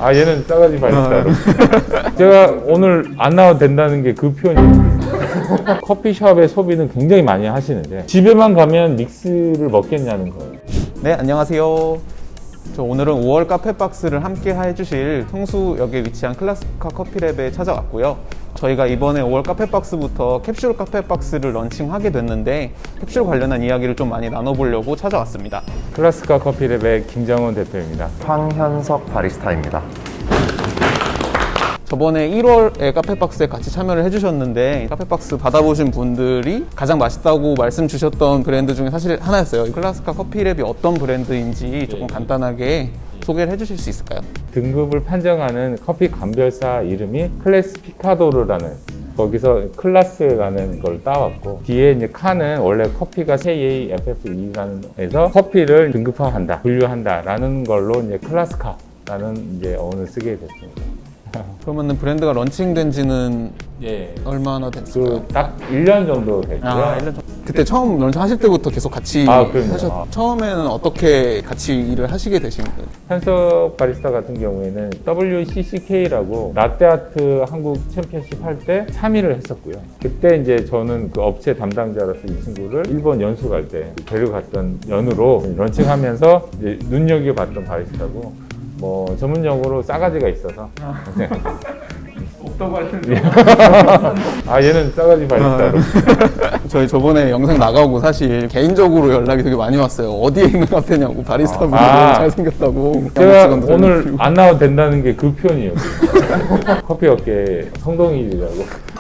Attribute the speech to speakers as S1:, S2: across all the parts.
S1: 아, 얘는 싸가지 바리스타로. 제가 오늘 안 나와도 된다는 게 그 표현이에요. 커피숍의 소비는 굉장히 많이 하시는데 집에만 가면 믹스를 먹겠냐는 거예요.
S2: 네, 안녕하세요. 저 오늘은 5월 카페박스를 함께 해주실 성수역에 위치한 클라스카 커피랩에 찾아왔고요. 저희가 이번에 5월 카페박스부터 캡슐 카페박스를 런칭하게 됐는데 캡슐 관련한 이야기를 좀 많이 나눠보려고 찾아왔습니다.
S1: 클라스카 커피랩의 김정훈 대표입니다.
S3: 황현석 바리스타입니다.
S2: 저번에 1월에 카페박스에 같이 참여를 해주셨는데 카페박스 받아보신 분들이 가장 맛있다고 말씀 주셨던 브랜드 중에 사실 하나였어요. 클라스카 커피랩이 어떤 브랜드인지 조금 간단하게 소개를 해주실 수 있을까요?
S1: 등급을 판정하는 커피 감별사 이름이 클래스피카도르라는, 거기서 클라스라는 걸 따왔고, 뒤에 이제 칸은 원래 커피가 CAFFE라는 에서 커피를 등급화한다, 분류한다라는 걸로 이제 클라스카라는 이제 어원을 쓰게 됐습니다.
S2: 그러면은 브랜드가 런칭된 지는
S1: 예.
S2: 얼마나 됐을까요?
S1: 딱 1년 정도 됐고요.
S2: 1년 전. 그때 처음 런칭하실 때부터 계속 같이
S1: 그럼요.
S2: 처음에는 어떻게 같이 일을 하시게 되신 거예요?
S1: 현석 바리스타 같은 경우에는 WCCK라고 라떼아트 한국 챔피언십 할 때 3위를 했었고요. 그때 이제 저는 그 업체 담당자로서 이 친구를 일본 연수 갈 때 데려갔던 연으로 런칭하면서 이제 눈여겨봤던 바리스타고, 뭐 전문용어로 싸가지가 있어서
S2: 없다고 하시는데
S1: 얘는 싸가지 바리스타로.
S2: 저희 저번에 영상 나가고 사실 개인적으로 연락이 되게 많이 왔어요. 어디에 있는 카페냐고, 바리스타분이 너무 잘생겼다고.
S1: 제가 오늘 안 나와도 된다는 게 그 표현이에요. 커피 업계 성동일이라고.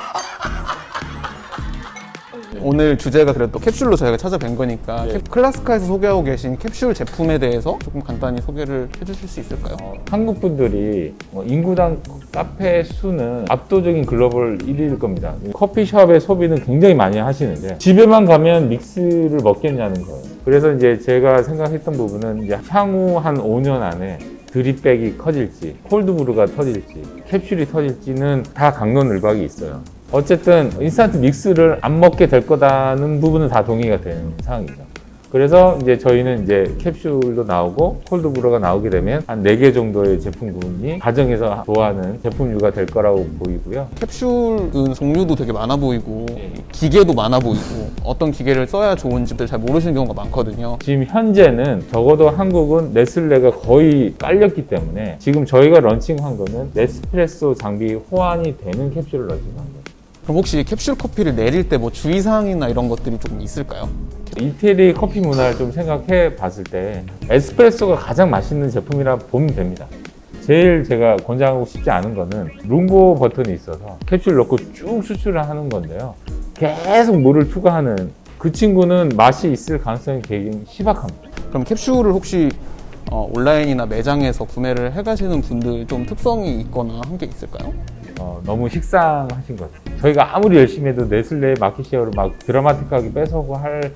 S2: 오늘 주제가 그래도 캡슐로 저희가 찾아뵌 거니까 클라스카에서 소개하고 계신 캡슐 제품에 대해서 조금 간단히 소개를 해주실 수 있을까요?
S1: 한국 분들이 인구당 카페 수는 압도적인 글로벌 1위일 겁니다. 커피숍의 소비는 굉장히 많이 하시는데 집에만 가면 믹스를 먹겠냐는 거예요. 그래서 이제 제가 생각했던 부분은 이제 향후 한 5년 안에 드립백이 커질지, 콜드브루가 터질지, 캡슐이 터질지는 다 강론을박이 있어요. 어쨌든 인스턴트 믹스를 안 먹게 될 거다는 부분은 다 동의가 되는 상황이죠. 그래서 이제 저희는 이제 캡슐도 나오고 콜드브루가 나오게 되면 한 4개 정도의 제품군이 가정에서 좋아하는 제품류가 될 거라고 보이고요.
S2: 캡슐은 종류도 되게 많아 보이고 기계도 많아 보이고 어떤 기계를 써야 좋은지를 잘 모르시는 경우가 많거든요.
S1: 지금 현재는 적어도 한국은 네슬레가 거의 깔렸기 때문에 지금 저희가 런칭한 거는 네스프레소 장비 호환이 되는 캡슐을 런칭한 거예요.
S2: 그럼 혹시 캡슐 커피를 내릴 때 뭐 주의사항이나 이런 것들이 좀 있을까요?
S1: 이태리 커피 문화를 좀 생각해 봤을 때 에스프레소가 가장 맛있는 제품이라 보면 됩니다. 제일 제가 권장하고 싶지 않은 거는 룽고 버튼이 있어서 캡슐 넣고 쭉 수출을 하는 건데요. 계속 물을 추가하는 그 친구는 맛이 있을 가능성이 되게 희박합니다.
S2: 그럼 캡슐을 혹시 온라인이나 매장에서 구매를 해가시는 분들 좀 특성이 있거나 한 게 있을까요?
S1: 너무 식상하신 것 같아요. 저희가 아무리 열심히 해도 네슬레의 마켓시어를 막 드라마틱하게 뺏어오고 할,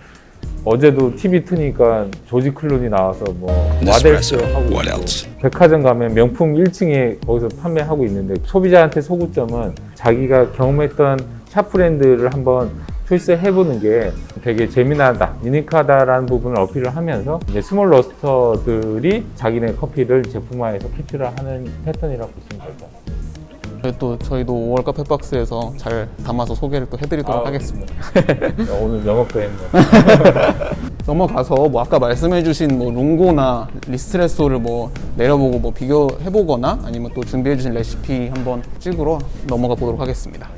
S1: 어제도 TV 트니까 조지 클룬이 나와서 뭐 와델스 하고 있고, 백화점 가면 명품 1층에 거기서 판매하고 있는데 소비자한테 소구점은 자기가 경험했던 샵 브랜드를 한번 초이스해보는 게 되게 재미나다, 유니크하다라는 부분을 어필을 하면서 이제 스몰 로스터들이 자기네 커피를 제품화해서 캡슐을 하는 패턴이라고 보시면 될 것 같아요.
S2: 저희도 5월 카페박스에서 잘 담아서 소개를 또 해드리도록 하겠습니다.
S1: 오늘 영업도 했네.
S2: 넘어가서 뭐 아까 말씀해주신 뭐 룽고나 리스트레소를 뭐 내려보고 뭐 비교해보거나 아니면 또 준비해주신 레시피 한번 찍으러 넘어가 보도록 하겠습니다.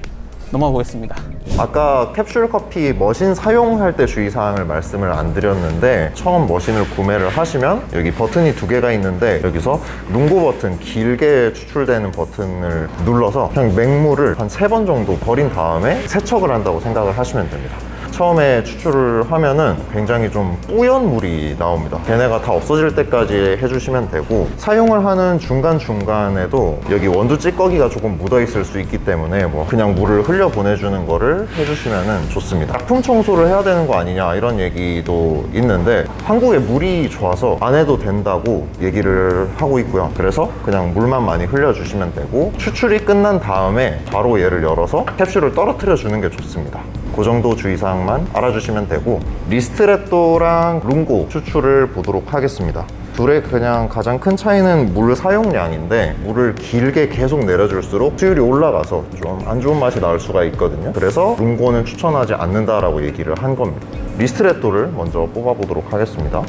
S2: 넘어가 보겠습니다.
S3: 아까 캡슐 커피 머신 사용할 때 주의사항을 말씀을 안 드렸는데, 처음 머신을 구매를 하시면 여기 버튼이 2개가 있는데 여기서 룽고 버튼, 길게 추출되는 버튼을 눌러서 그냥 맹물을 한 3번 정도 버린 다음에 세척을 한다고 생각을 하시면 됩니다. 처음에 추출을 하면은 굉장히 좀 뿌연 물이 나옵니다. 걔네가 다 없어질 때까지 해주시면 되고, 사용을 하는 중간중간에도 여기 원두 찌꺼기가 조금 묻어 있을 수 있기 때문에 뭐 그냥 물을 흘려 보내주는 거를 해주시면 좋습니다. 작품 청소를 해야 되는 거 아니냐 이런 얘기도 있는데 한국에 물이 좋아서 안 해도 된다고 얘기를 하고 있고요. 그래서 그냥 물만 많이 흘려주시면 되고, 추출이 끝난 다음에 바로 얘를 열어서 캡슐을 떨어뜨려 주는 게 좋습니다. 그 정도 주의사항만 알아주시면 되고, 리스트레또랑 룽고 추출을 보도록 하겠습니다. 둘의 그냥 가장 큰 차이는 물 사용량인데 물을 길게 계속 내려줄수록 수율이 올라가서 좀 안 좋은 맛이 나올 수가 있거든요. 그래서 룽고는 추천하지 않는다라고 얘기를 한 겁니다. 리스트레토를 먼저 뽑아보도록 하겠습니다.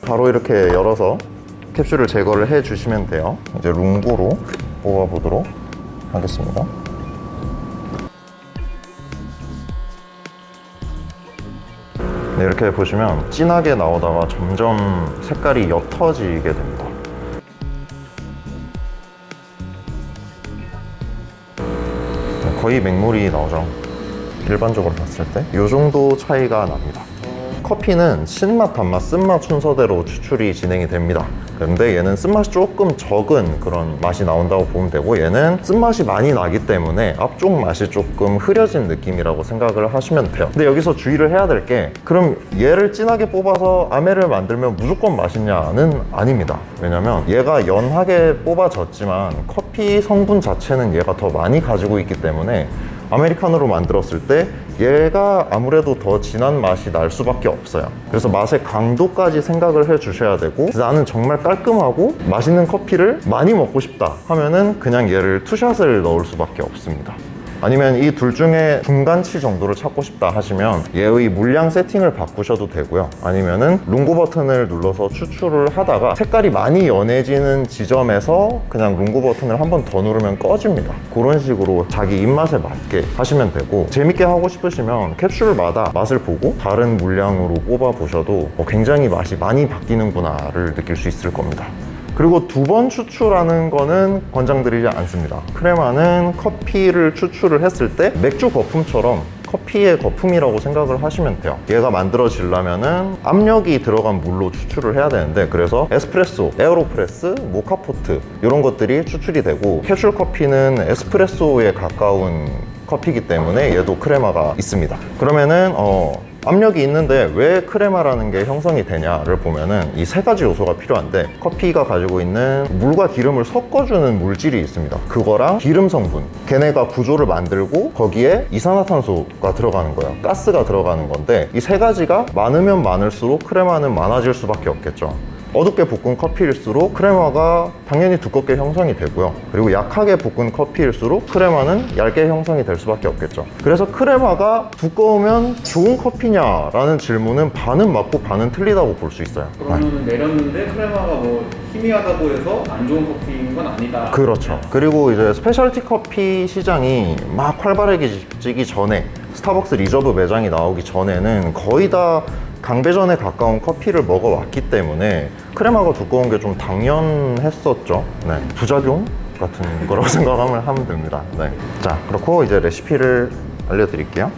S3: 바로 이렇게 열어서 캡슐을 제거를 해 주시면 돼요. 이제 룽고로 뽑아보도록 하겠습니다. 네, 이렇게 보시면 진하게 나오다가 점점 색깔이 옅어지게 됩니다. 네, 거의 맹물이 나오죠. 일반적으로 봤을 때 이 정도 차이가 납니다. 커피는 신맛, 단맛, 쓴맛 순서대로 추출이 진행이 됩니다. 근데 얘는 쓴맛이 조금 적은 그런 맛이 나온다고 보면 되고, 얘는 쓴맛이 많이 나기 때문에 앞쪽 맛이 조금 흐려진 느낌이라고 생각을 하시면 돼요. 근데 여기서 주의를 해야 될 게, 그럼 얘를 진하게 뽑아서 아메를 만들면 무조건 맛있냐는 아닙니다. 왜냐면 얘가 연하게 뽑아졌지만 커피 성분 자체는 얘가 더 많이 가지고 있기 때문에 아메리카노로 만들었을 때 얘가 아무래도 더 진한 맛이 날 수밖에 없어요. 그래서 맛의 강도까지 생각을 해 주셔야 되고, 나는 정말 깔끔하고 맛있는 커피를 많이 먹고 싶다 하면은 그냥 얘를 투샷을 넣을 수밖에 없습니다. 아니면 이 둘 중에 중간치 정도를 찾고 싶다 하시면 얘의 물량 세팅을 바꾸셔도 되고요. 아니면은 룽고 버튼을 눌러서 추출을 하다가 색깔이 많이 연해지는 지점에서 그냥 룽고 버튼을 한 번 더 누르면 꺼집니다. 그런 식으로 자기 입맛에 맞게 하시면 되고, 재밌게 하고 싶으시면 캡슐마다 맛을 보고 다른 물량으로 뽑아 보셔도 굉장히 맛이 많이 바뀌는구나를 느낄 수 있을 겁니다. 그리고 두 번 추출하는 거는 권장드리지 않습니다. 크레마는 커피를 추출을 했을 때 맥주 거품처럼 커피의 거품이라고 생각을 하시면 돼요. 얘가 만들어지려면은 압력이 들어간 물로 추출을 해야 되는데, 그래서 에스프레소, 에어로프레스, 모카포트 이런 것들이 추출이 되고, 캡슐 커피는 에스프레소에 가까운 커피이기 때문에 얘도 크레마가 있습니다. 그러면은 압력이 있는데 왜 크레마라는 게 형성이 되냐를 보면은 이 세 가지 요소가 필요한데, 커피가 가지고 있는 물과 기름을 섞어주는 물질이 있습니다. 그거랑 기름 성분, 걔네가 구조를 만들고 거기에 이산화탄소가 들어가는 거예요. 가스가 들어가는 건데, 이 세 가지가 많으면 많을수록 크레마는 많아질 수밖에 없겠죠. 어둡게 볶은 커피일수록 크레마가 당연히 두껍게 형성이 되고요. 그리고 약하게 볶은 커피일수록 크레마는 얇게 형성이 될 수밖에 없겠죠. 그래서 크레마가 두꺼우면 좋은 커피냐라는 질문은 반은 맞고 반은 틀리다고 볼 수 있어요.
S2: 그러면 내렸는데 크레마가 뭐 희미하다고 해서 안 좋은 커피인 건 아니다.
S3: 그렇죠. 그리고 이제 스페셜티 커피 시장이 막 활발해지기 전에, 스타벅스 리저브 매장이 나오기 전에는 거의 다 강배전에 가까운 커피를 먹어왔기 때문에 크레마가 두꺼운 게 좀 당연했었죠. 네. 부작용 같은 거라고 생각하면 됩니다. 네. 자, 그렇고 이제 레시피를 알려드릴게요.